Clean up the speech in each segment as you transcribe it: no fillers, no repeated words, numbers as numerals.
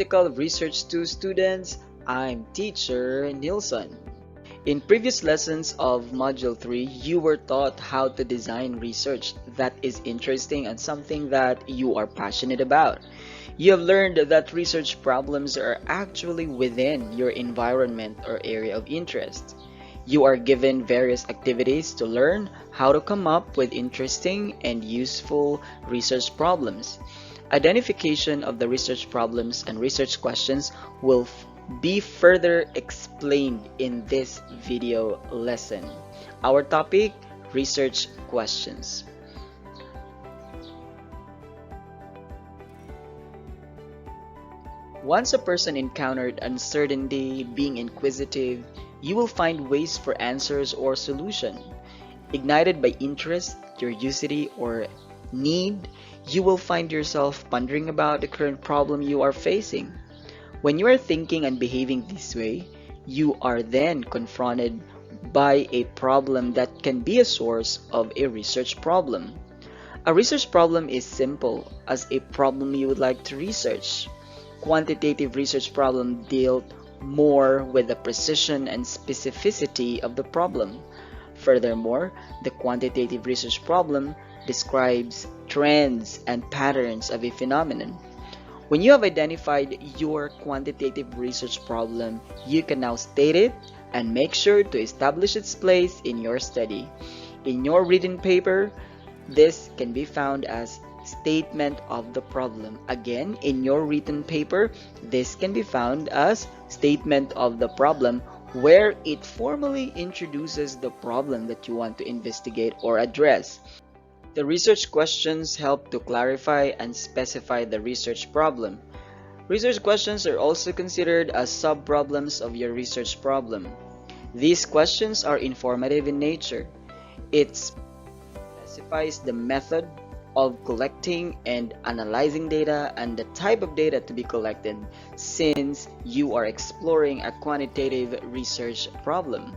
Critical Research 2 students, I'm Teacher Nilsson. In previous lessons of Module 3, you were taught how to design research that is interesting and something that you are passionate about. You have learned that research problems are actually within your environment or area of interest. You are given various activities to learn how to come up with interesting and useful research problems. Identification of the research problems and research questions will be further explained in this video lesson. Our topic, research questions. Once a person encountered uncertainty, being inquisitive, you will find ways for answers or solution. Ignited by interest, curiosity, or need, you will find yourself pondering about the current problem you are facing. When you are thinking and behaving this way, you are then confronted by a problem that can be a source of a research problem. A research problem is simple as a problem you would like to research. Quantitative research problem deal more with the precision and specificity of the problem. Furthermore, the quantitative research problem describes trends and patterns of a phenomenon. When you have identified your quantitative research problem, you can now state it and make sure to establish its place in your study. In your written paper, this can be found as statement of the problem. Again, in your written paper, this can be found as statement of the problem, where it formally introduces the problem that you want to investigate or address. The research questions help to clarify and specify the research problem. Research questions are also considered as sub-problems of your research problem. These questions are informative in nature. It specifies the method of collecting and analyzing data and the type of data to be collected, since you are exploring a quantitative research problem.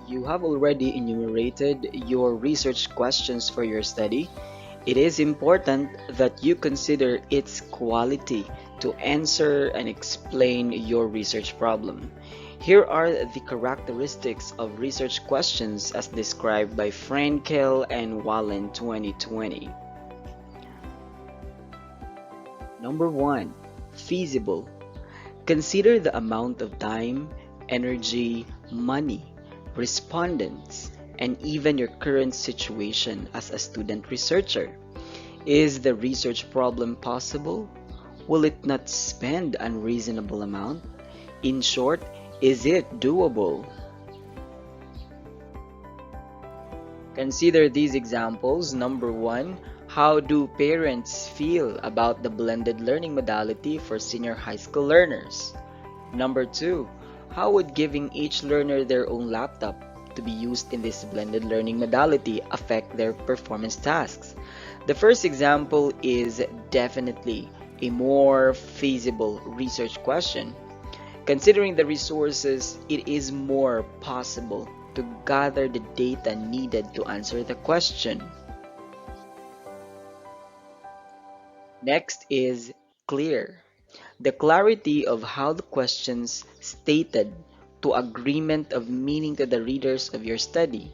You have already enumerated your research questions for your study. It is important that you consider its quality to answer and explain your research problem. Here are the characteristics of research questions as described by Frankel and Wallen 2020. Number 1. Feasible. Consider the amount of time, energy, money, respondents, and even your current situation as a student researcher. Is the research problem possible? Will it not spend unreasonable amount? In short, is it doable? Consider these examples. Number 1. How do parents feel about the blended learning modality for senior high school learners? Number 2. How would giving each learner their own laptop to be used in this blended learning modality affect their performance tasks? The first example is definitely a more feasible research question. Considering the resources, it is more possible to gather the data needed to answer the question. Next is clear. The clarity of how the questions stated to agreement of meaning to the readers of your study.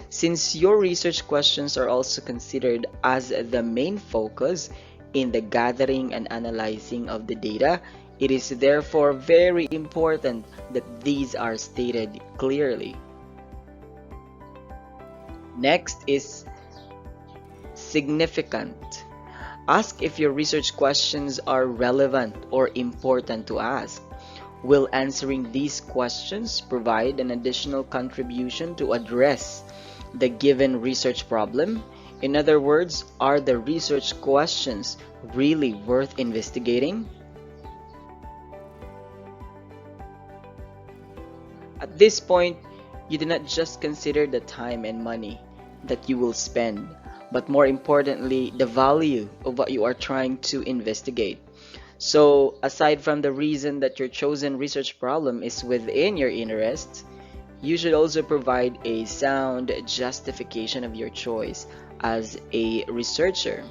Since your research questions are also considered as the main focus in the gathering and analyzing of the data, it is therefore very important that these are stated clearly. Next is significant. Ask if your research questions are relevant or important to ask. Will answering these questions provide an additional contribution to address the given research problem? In other words, are the research questions really worth investigating? At this point, you do not just consider the time and money that you will spend, but more importantly, the value of what you are trying to investigate. So, aside from the reason that your chosen research problem is within your interests, you should also provide a sound justification of your choice as a researcher.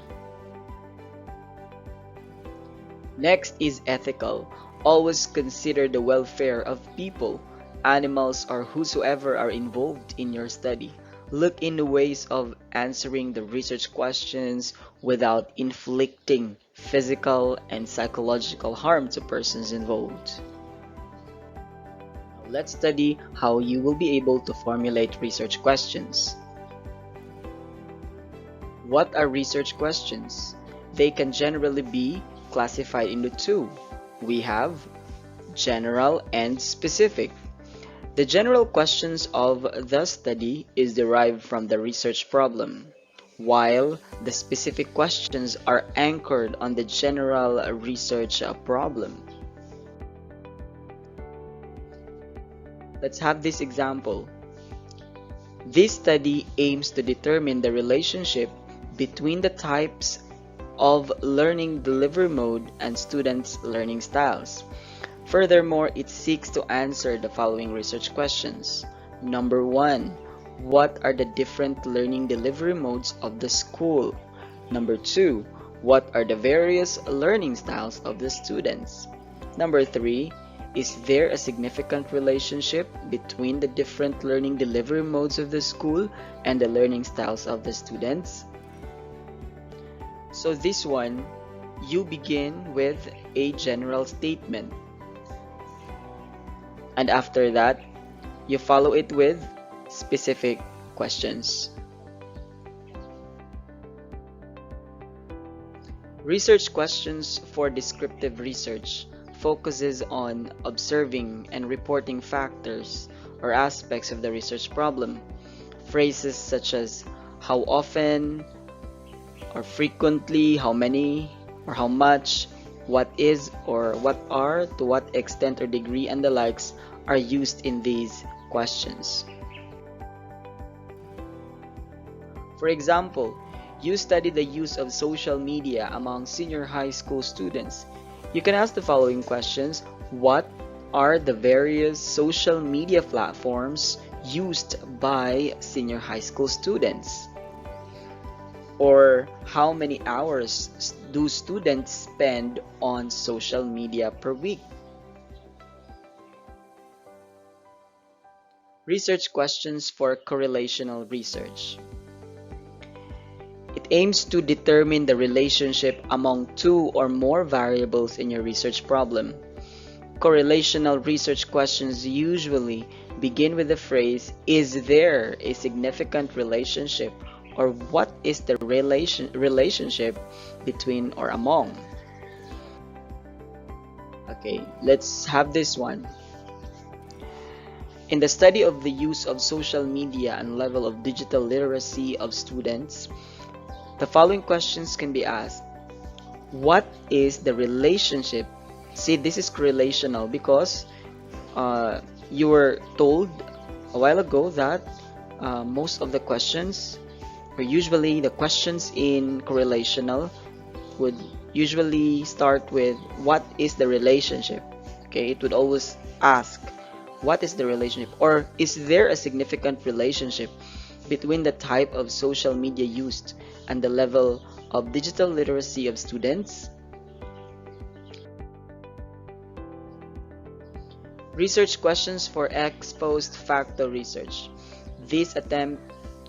Next is ethical. Always consider the welfare of people, animals, or whosoever are involved in your study. Look into ways of answering the research questions without inflicting physical and psychological harm to persons involved. Let's study how you will be able to formulate research questions. What are research questions? They can generally be classified into two. We have general and specific. The general questions of the study is derived from the research problem, while the specific questions are anchored on the general research problem. Let's have this example. This study aims to determine the relationship between the types of learning delivery mode and students' learning styles. Furthermore, it seeks to answer the following research questions. Number 1. What are the different learning delivery modes of the school? Number 2. What are the various learning styles of the students? Number 3. Is there a significant relationship between the different learning delivery modes of the school and the learning styles of the students? So this one, you begin with a general statement. And after that, you follow it with specific questions. Research questions for descriptive research focuses on observing and reporting factors or aspects of the research problem. Phrases such as how often or frequently, how many or how much, what is or what are, to what extent or degree, and the likes are used in these questions. For example, you study the use of social media among senior high school students. You can ask the following questions. What are the various social media platforms used by senior high school students? Or how many hours do students spend on social media per week? Research questions for correlational research. It aims to determine the relationship among two or more variables in your research problem. Correlational research questions usually begin with the phrase, is there a significant relationship, or what is the relationship between or among? Okay, let's have this one. In the study of the use of social media and level of digital literacy of students, the following questions can be asked. What is the relationship? See, this is correlational because you were told a while ago that most of the questions, or usually the questions in correlational, would usually start with what is the relationship? Okay, it would always ask what is the relationship, or is there a significant relationship between the type of social media used and the level of digital literacy of students? Research questions for ex post facto research. These attempt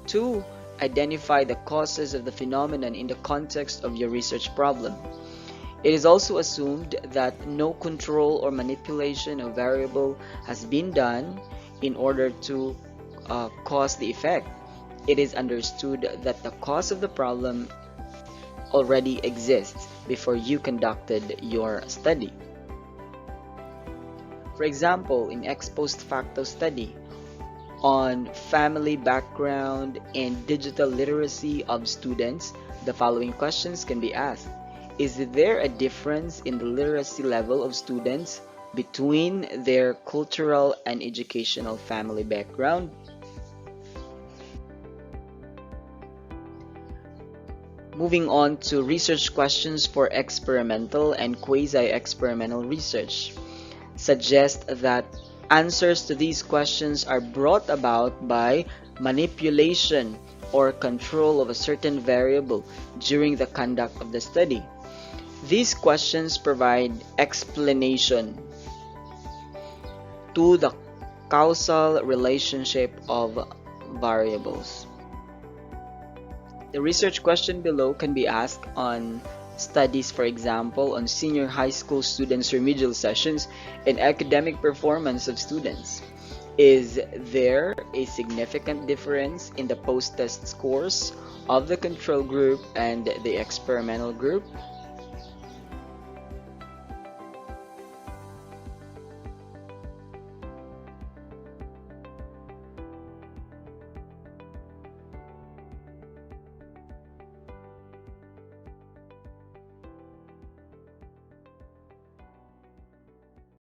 to identify the causes of the phenomenon in the context of your research problem. It is also assumed that no control or manipulation of variable has been done in order to cause the effect. It is understood that the cause of the problem already exists before you conducted your study. For example, in ex post facto study on family background and digital literacy of students, the following questions can be asked. Is there a difference in the literacy level of students between their cultural and educational family background? Moving on to research questions for experimental and quasi-experimental research. Suggest that answers to these questions are brought about by manipulation or control of a certain variable during the conduct of the study. These questions provide explanation to the causal relationship of variables. The research question below can be asked on studies, for example, on senior high school students' remedial sessions and academic performance of students. Is there a significant difference in the post-test scores of the control group and the experimental group?